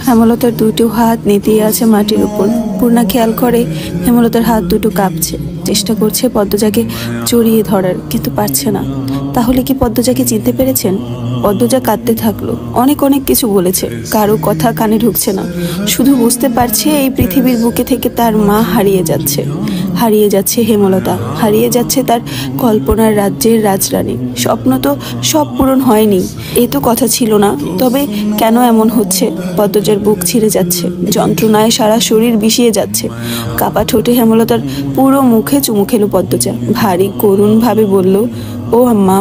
হেমলতার দুটো হাত নেতিয়ে আছে মাটির উপর। পূর্ণা খেয়াল করে হেমলতার হাত দুটো কাঁপছে। চেষ্টা করছে পদ্মজাকে জড়িয়ে ধরার, কিন্তু পারছে না। তাহলে কি পদ্মজাকে চিনতে পেরেছেন? পদ্মজা কাঁদতে থাকলো। অনেক অনেক কিছু বলেছে, কারো কথা কানে ঢুকছে না। শুধু বুঝতে পারছে এই পৃথিবীর বুকে থেকে তার মা হারিয়ে যাচ্ছে। হারিয়ে যাচ্ছে হেমলতা, হারিয়ে যাচ্ছে তার কল্পনার রাজ্যের রাজরানী। স্বপ্ন তো সব পূরণ হয়নি, এ তো কথা ছিল না। তবে কেন এমন হচ্ছে? পদ্মজার বুক ছিঁড়ে যাচ্ছে, যন্ত্রণায় সারা শরীর বিষিয়ে যাচ্ছে। কাপা ঠোঁটে হেমলতার পুরো মুখে চুমু খেলো পদ্মজা। ভারী করুণ ভাবে বলল, ও আম্মা,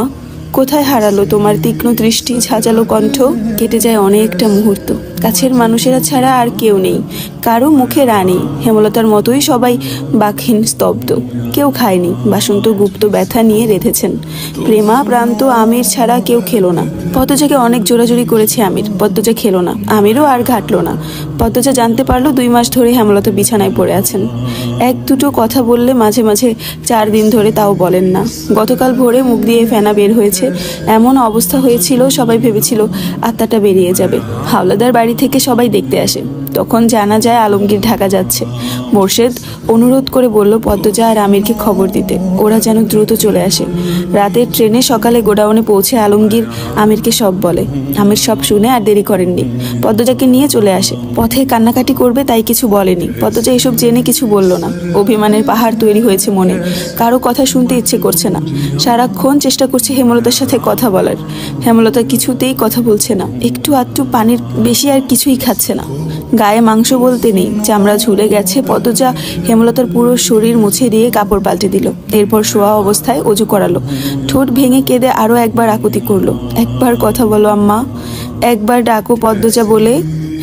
কোথায় হারালো তোমার তীক্ষ্ণ দৃষ্টি, ঝাঁঝালো কণ্ঠ? কেটে যায় অনেকটা মুহূর্ত। কাছের মানুষেরা ছাড়া আর কেউ নেই, কারো মুখে রানী। হেমলতার মতোই সবাই বাকহীন, স্তব্ধ। কেউ খায়নি, বাসন্ত গুপ্ত ব্যথা নিয়ে রেঁধেছেন। প্রেমা প্রান্ত আমির ছাড়া কেউ খেলো না। পদ্মজাকে অনেক জোরাজুরি করেছে আমির, পদ্মজা খেলো না। আমিরও আর ঘাটলো না। পদ্মজা জানতে পারলো 2 মাস ধরে হেমলতা বিছানায় পড়ে আছেন। এক দুটো কথা বললে মাঝে মাঝে, 4 দিন ধরে তাও বলেন না। গতকাল ভোরে মুখ দিয়ে ফেনা বের হয়েছে, এমন অবস্থা হয়েছিল সবাই ভেবেছিল আত্মাটা বেরিয়ে যাবে। হাওলাদার বাড়ি থেকে সবাই দেখতে আসে। তখন জানা যায় আলমগীর ঢাকা যাচ্ছে। মোর্শেদ অনুরোধ করে বলল পদ্মজা আর আমিরকে খবর দিতে, ওরা যেন দ্রুত চলে আসে। রাতের ট্রেনে সকালে গোডাউনে পৌঁছে আলমগীর আমিরকে সব বলে। আমির সব শুনে আর দেরি করেননি, পদ্মজাকে নিয়ে চলে আসে। পথে কান্নাকাটি করবে তাই কিছু বলেনি। পদ্মজা এসব জেনে কিছু বলল না। অভিমানের পাহাড় তৈরি হয়েছে মনে, কারো কথা শুনতে ইচ্ছে করছে না। সারাক্ষণ চেষ্টা করছে হেমলতার সাথে কথা বলার। হেমলতা কিছুতেই কথা বলছে না, একটু আধটু পানির বেশি আর কিছুই খাচ্ছে না। গায়ে মাংস বলতে নেই, চামড়া ঝুলে গেছে। পদ্মজা হেমলতার পুরো শরীর মুছে দিয়ে কাপড় পাল্টে দিল। এরপর শোয়া অবস্থায় অজু করালো। ঠোঁট ভেঙে কেঁদে আরো একবার আকুতি করলো, একবার কথা বলো আম্মা, একবার ডাকো পদ্মজা বলে।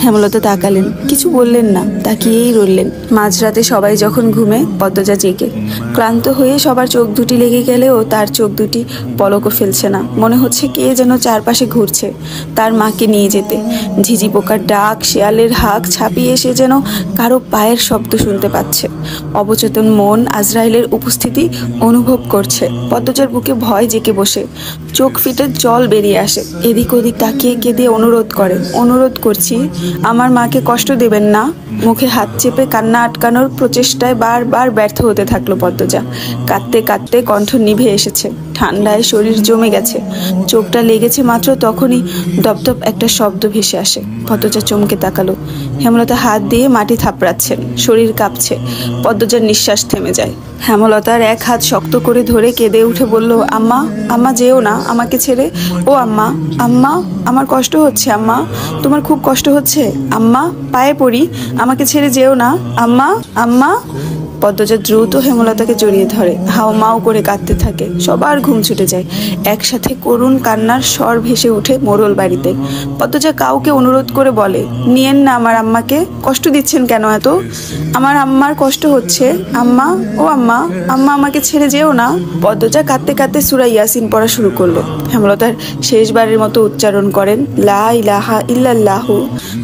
হেমলতা তাকালেন, কিছু বললেন না, তাকিয়েই রইলেন। মাঝরাতে সবাই যখন ঘুমে, পদ্মজা জেগে। ক্লান্ত হয়ে সবার চোখ দুটি লেগে গেলেও তার চোখ দুটি পলকও ফেলছে না। মনে হচ্ছে কে যেন চারপাশে ঘুরছে, তার মাকে নিয়ে যেতে। ঝিঝি পোকার ডাক, শেয়ালের হাঁক ছাপিয়ে এসে যেন কারো পায়ের শব্দ শুনতে পাচ্ছে। অবচেতন মন আজরাইলের উপস্থিতি অনুভব করছে। পদ্মজার বুকে ভয় জেঁকে বসে, চোখ ফিটে জল বেরিয়ে আসে। এদিক ওদিক তাকিয়ে কেঁদে অনুরোধ করে, অনুরোধ করছি, আমার মাকে কষ্ট দেবেন না। মুখে হাত চেপে কান্না আটকানোর প্রচেষ্টায় বারবার ব্যর্থ হতে থাকলো পদ্মজা। কাঁদতে কাঁদতে কণ্ঠ নিভে এসেছে, ঠান্ডায় শরীর জমে গেছে। চোখটা লেগেছে মাত্র, তখনই দপদপ একটা শব্দ ভেসে আসে। পদ্মজা চমকে তাকালো। হেমলতা হাত দিয়ে মাটি থাপড়াচ্ছেন, শরীর কাঁপছে। পদ্মজার নিঃশ্বাস থেমে যায়। হেমলতার এক হাত শক্ত করে ধরে কেঁদে উঠে বলল, আম্মা, আম্মা যেও না আমাকে ছেড়ে। ও আম্মা, আম্মা, আমার কষ্ট হচ্ছে আম্মা, তোমার খুব কষ্ট হচ্ছে আম্মা, পায়ে পড়ি, আমাকে ছেড়ে যেও না আম্মা, আম্মা। পদ্মজা দ্রুত হেমলতাকে জড়িয়ে ধরে, হাউমাউ করে কাঁদতে থাকে। সবার ঘুম ছুটে যায়। একসাথে করুণ কান্নার স্বর ভেসে উঠে মোড়ল বাড়িতে। পদ্মজা কাউকে অনুরোধ করে বলে, নিয়েন না আমার আম্মাকে, কষ্ট দিচ্ছেন কেন এত? আমার আম্মার কষ্ট হচ্ছে আম্মা, ও আম্মা, আম্মা আমাকে ছেড়ে যেও না। পদ্মজা কাঁদতে কাঁদতে সূরা ইয়াসিন পড়া শুরু করলো। হেমলতার শেষবারের মতো উচ্চারণ করেন, লা ইলাহা ইল্লাল্লাহু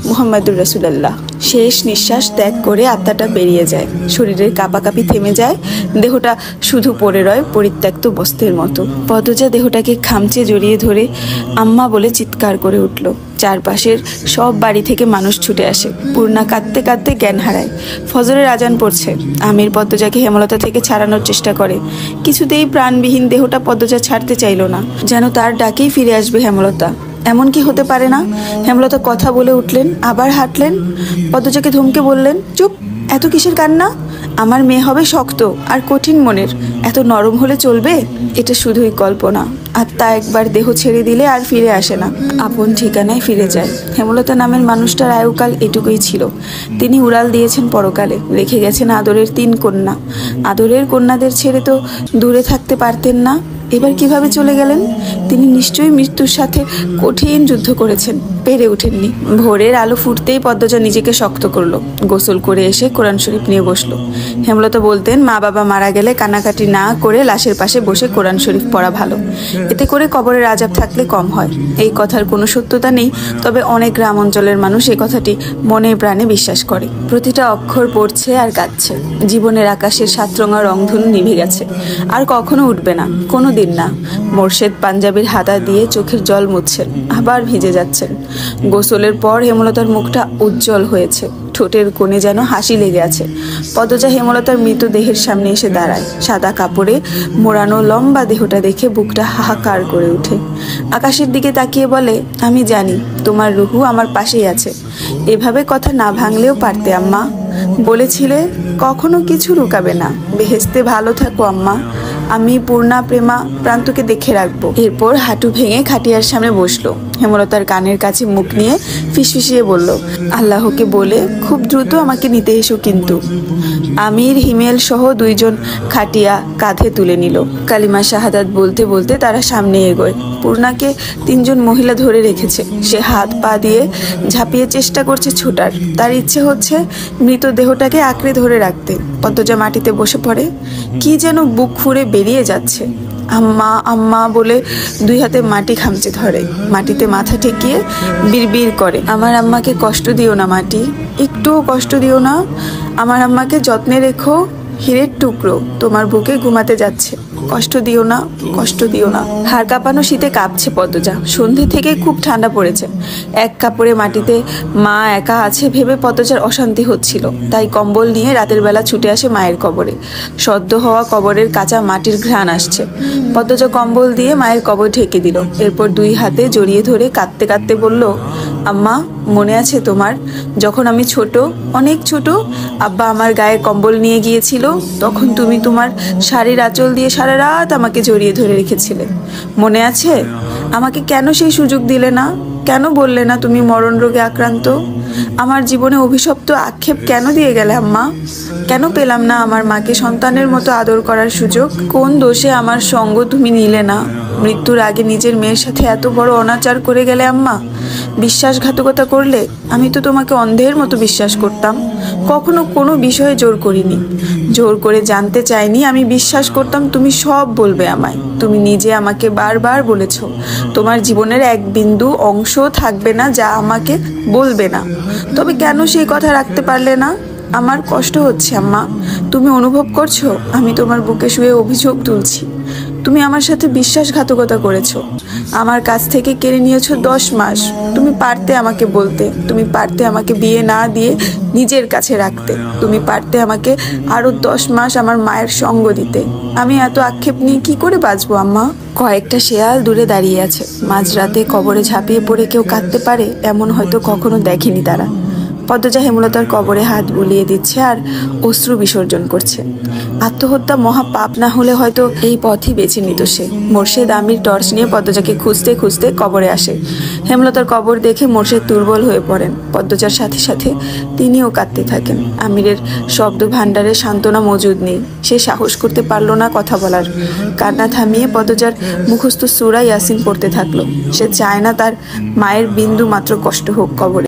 মুহাম্মাদুর রাসূলুল্লাহ। শেষ নিঃশ্বাস ত্যাগ করে আত্মাটা বেরিয়ে যায়। শরীরের কাঁপাকাঁপি থেমে যায়। দেহটা শুধু পড়ে রয় পরিত্যক্ত বস্তুর মতো। পদ্মজা দেহটাকে খামচে জড়িয়ে ধরে আম্মা বলে চিৎকার করে উঠল। চারপাশের সব বাড়ি থেকে মানুষ ছুটে আসে। পূর্ণা কাঁদতে কাঁদতে জ্ঞান হারায়। ফজরের আজান পড়ছে। আমির পদ্মজাকে হেমলতা থেকে ছাড়ানোর চেষ্টা করে। কিছুতেই প্রাণবিহীন দেহটা পদ্মজা ছাড়তে চাইল না, যেন তার ডাকেই ফিরে আসবে হেমলতা। এমন কি হতে পারে না? হেমলতা কথা বলে উঠলেন, আবার হাঁটলেন। পদ্মজাকে ধমকে বললেন, চুপ, এত কিসের কান্না? আমার মেয়ে হবে শক্ত আর কঠিন মনের, এত নরম হলে চলবে? এটা শুধুই কল্পনা। আত্মা একবার দেহ ছেড়ে দিলে আর ফিরে আসে না, আপন ঠিকানায় ফিরে যায়। হেমলতা নামের মানুষটার আয়ুকাল এটুকুই ছিল। তিনি উড়াল দিয়েছেন পরকালে, রেখে গেছেন আদরের 3 কন্যা। আদরের কন্যাদের ছেড়ে তো দূরে থাকতে পারতেন না। এবার কিভাবে চলে গেলেন? তিনি নিশ্চয়ই মৃত্যুর সাথে কঠিন যুদ্ধ করেছেন, পেরে ওঠেননি। ভোরের আলো ফুটতেই পদ্মজা নিজেকে শক্ত করলো। গোসল করে এসে কোরআন শরীফ নিয়ে বসলো। হেমলতা বলতেন, মা বাবা মারা গেলে কান্নাকাটি না করে লাশের পাশে বসে কোরআন শরীফ পড়া ভালো, এতে করে কবরের আযাব থাকলে কম হয়। এই কথার কোনো সত্যতা নেই, তবে অনেক গ্রাম অঞ্চলের মানুষ এই কথাটি মনে প্রাণে বিশ্বাস করে। প্রতিটা অক্ষর পড়ছে আর কাঁদছে। জীবনের আকাশের 7 রঙা রংধনু নিভে গেছে, আর কখনো উঠবে না, কোনো দিন দিন না। মোর্শেদ পাঞ্জাবির হাতা দিয়ে চোখের জল মুছছেন, আবার ভিজে যাচ্ছেন। গোসলের পর হেমলতার মুখটা উজ্জ্বল হয়েছে, ঠোঁটের কোণে যেন হাসি লেগে আছে। পদ্মজা হেমলতার মৃতদেহের সামনে এসে দাঁড়ায়। সাদা কাপড়ে মোড়ানো লম্বা দেহটা দেখে বুকটা হাহাকার করে ওঠে। আকাশের দিকে তাকিয়ে বলে, আমি জানি তোমার রুহু আমার পাশেই আছে। এভাবে কথা না ভাঙলেও পারতে আম্মা। বলেছিলে কখনো কিছু লুকাবে না। বেহেশতে ভালো থাকো আম্মা। আমি পূর্ণা প্রেমা প্রান্তকে দেখে রাখবো। এরপর হাঁটু ভেঙে খাটিয়ার সামনে বসলো। হেমলতার কানের কাছে মুখ নিয়ে ফিসফিসিয়ে বলল, আল্লাহকে বলে খুব দ্রুত আমাকে নিতে এসো কিন্তু। আমির হিমেল সহ দুইজন খাটিয়া কাঁধে তুলে নিল। কালিমা শাহাদাত বলতে বলতে তারা সামনে এগোয়। পূর্ণাকে তিনজন মহিলা ধরে রেখেছে। সে হাত পা দিয়ে ঝাঁপিয়ে চেষ্টা করছে ছোটার। তার ইচ্ছে হচ্ছে মৃতদেহটাকে আঁকড়ে ধরে রাখতে। পদ্মজা মাটিতে বসে পড়ে। কি যেন বুক ফুঁড়ে বেরিয়ে যাচ্ছে। আম্মা আম্মা বলে দুই হাতে মাটি খামচে ধরে। মাটিতে মাথা ঠেকিয়ে বিড়বিড় করে, আমার আম্মাকে কষ্ট দিও না মাটি, একটুও কষ্ট দিও না। আমার আম্মাকে যত্নে রেখো, হীরের টুকরো তোমার বুকে ঘুমাতে যাচ্ছে, কষ্ট দিও না, কষ্ট দিও না। হাড় কাঁপানো শীতে কাঁপছে পদ্মজা। সন্ধে থেকে খুব ঠান্ডা পড়েছে। এক কাপড়ে মাটিতে মা একা আছে ভেবে পদ্মজার অশান্তি হচ্ছিল। তাই কম্বল নিয়ে রাতের বেলা ছুটে আসে মায়ের কবরে। সদ্য হওয়া কবরের কাঁচা মাটির ঘ্রাণ আসছে। পদ্মজা কম্বল দিয়ে মায়ের কবর ঢেকে দিল। এরপর দুই হাতে জড়িয়ে ধরে কাঁদতে কাঁদতে বলল, আম্মা মনে আছে তোমার, যখন আমি ছোট, অনেক ছোট, আব্বা আমার গায়ে কম্বল নিয়ে গিয়েছিল, তখন তুমি তোমার শাড়ির আঁচল দিয়ে সারা রাত আমাকে জড়িয়ে ধরে রেখেছিলে। মনে আছে? আমাকে কেন সেই সুযোগ দিলে না? কেন বললে না তুমি মরণ রোগে আক্রান্ত? আমার জীবনে অভিশপ্ত আক্ষেপ কেন দিয়ে গেলে আম্মা? কেন পেলাম না আমার মাকে সন্তানের মতো আদর করার সুযোগ? কোন দোষে আমার সঙ্গ তুমি নিলে না? মৃত্যুর আগে নিজের মেয়ের সাথে এত বড় অনাচার করে গেলে আম্মা। বিশ্বাসঘাতকতা করলে। আমি তো তোমাকে অন্ধের মতো বিশ্বাস করতাম, কখনো কোনো বিষয়ে জোর করিনি, জোর করে জানতে চাইনি। আমি বিশ্বাস করতাম তুমি সব বলবে আমায়। তুমি নিজে আমাকে বারবার বলেছ তোমার জীবনের এক বিন্দু অংশ থাকবে না যা আমাকে বলবে না। তবে কেন সেই কথা রাখতে পারলে না? আমার কষ্ট হচ্ছে আম্মা। তুমি অনুভব করছো আমি তোমার বুকে শুয়ে অভিযোগ তুলছি? তুমি আমার সাথে বিশ্বাসঘাতকতা করেছো, আমার কাছ থেকে কেড়ে নিয়েছো 10 মাস। তুমি পারতে আমাকে বলতে, তুমি পারতে আমাকে বিয়ে না দিয়ে নিজের কাছে রাখতে, তুমি পারতে আমাকে আরো 10 মাস আমার মায়ের সঙ্গ দিতে। আমি এত আক্ষেপ নিয়ে কি করে বাঁচবো আম্মা? কয়েকটা শেয়াল দূরে দাঁড়িয়ে আছে। মাঝরাতে কবরে ঝাঁপিয়ে পড়ে কেউ কাঁদতে পারে এমন হয়তো কখনো দেখেনি তারা। পদ্মজা হেমলতার কবরে হাত বুলিয়ে দিচ্ছে আর অশ্রু বিসর্জন করছে। আত্মহত্যা মহা পাপ না হলে হয়তো এই পথই বেছে নিত সে। মোর্শেদ আমির টর্চ নিয়ে পদ্মজাকে খুঁজতে খুঁজতে কবরে আসে। হেমলতার কবর দেখে মোর্শেদ দুর্বল হয়ে পড়েন। পদ্মজার সাথে সাথে তিনিও কাঁদতে থাকেন। আমিরের শব্দ ভাণ্ডারে সান্ত্বনা মজুদ নেই। সে সাহস করতে পারল না কথা বলার। কান্না থামিয়ে পদ্মজার মুখস্থ সূরা ইয়াসিন পড়তে থাকলো। সে চায় না তার মায়ের বিন্দু মাত্র কষ্ট হোক কবরে।